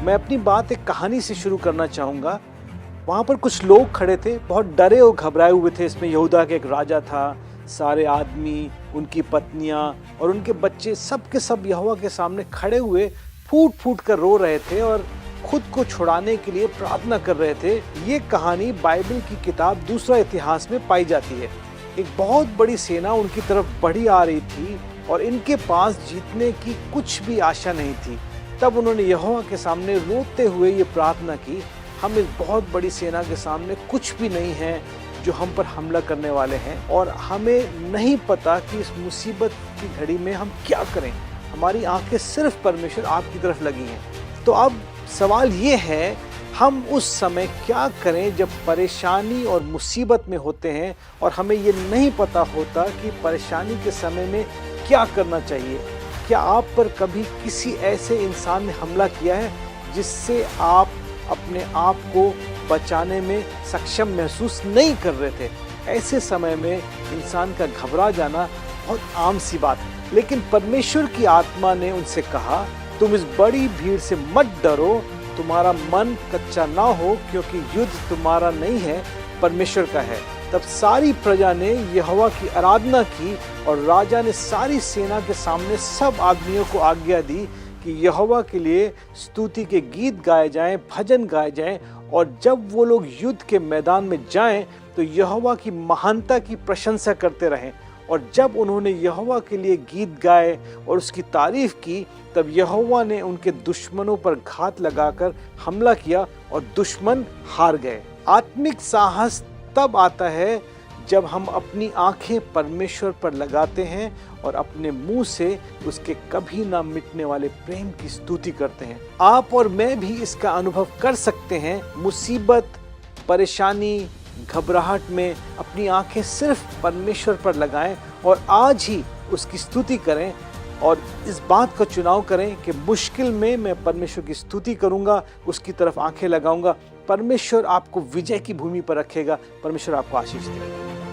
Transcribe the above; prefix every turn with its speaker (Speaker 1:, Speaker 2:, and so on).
Speaker 1: मैं अपनी बात एक कहानी से शुरू करना चाहूँगा। वहाँ पर कुछ लोग खड़े थे, बहुत डरे और घबराए हुए थे। इसमें यहूदा का एक राजा था, सारे आदमी, उनकी पत्नियाँ और उनके बच्चे सब के सब यहोवा के सामने खड़े हुए फूट फूट कर रो रहे थे और खुद को छुड़ाने के लिए प्रार्थना कर रहे थे। ये कहानी बाइबल की किताब दूसरा इतिहास में पाई जाती है। एक बहुत बड़ी सेना उनकी तरफ बढ़ी आ रही थी और इनके पास जीतने की कुछ भी आशा नहीं थी। तब उन्होंने यहोवा के सामने रोते हुए ये प्रार्थना की, हम इस बहुत बड़ी सेना के सामने कुछ भी नहीं है जो हम पर हमला करने वाले हैं और हमें नहीं पता कि इस मुसीबत की घड़ी में हम क्या करें। हमारी आंखें सिर्फ परमेश्वर आपकी तरफ लगी हैं। तो अब सवाल ये है, हम उस समय क्या करें जब परेशानी और मुसीबत में होते हैं और हमें ये नहीं पता होता कि परेशानी के समय में क्या करना चाहिए। क्या आप पर कभी किसी ऐसे इंसान ने हमला किया है जिससे आप अपने आप को बचाने में सक्षम महसूस नहीं कर रहे थे? ऐसे समय में इंसान का घबरा जाना बहुत आम सी बात है। लेकिन परमेश्वर की आत्मा ने उनसे कहा, तुम इस बड़ी भीड़ से मत डरो, तुम्हारा मन कच्चा ना हो, क्योंकि युद्ध तुम्हारा नहीं है, परमेश्वर का है। तब सारी प्रजा ने यहोवा की आराधना की और राजा ने सारी सेना के सामने सब आदमियों को आज्ञा दी कि यहोवा के लिए स्तुति के गीत गाए जाएं, भजन गाए जाएं और जब वो लोग युद्ध के मैदान में जाएं तो यहोवा की महानता की प्रशंसा करते रहें। और जब उन्होंने यहोवा के लिए गीत गाए और उसकी तारीफ की, तब यहोवा ने उनके दुश्मनों पर घात लगाकर हमला किया और दुश्मन हार गए। आत्मिक साहस तब आता है जब हम अपनी आंखें परमेश्वर पर लगाते हैं और अपने मुंह से उसके कभी ना मिटने वाले प्रेम की स्तुति करते हैं। आप और मैं भी इसका अनुभव कर सकते हैं। मुसीबत, परेशानी, घबराहट में अपनी आंखें सिर्फ परमेश्वर पर लगाएं और आज ही उसकी स्तुति करें और इस बात का चुनाव करें कि मुश्किल में मैं परमेश्वर की स्तुति करूंगा, उसकी तरफ आंखें लगाऊंगा। परमेश्वर आपको विजय की भूमि पर रखेगा। परमेश्वर आपको आशीष देगा।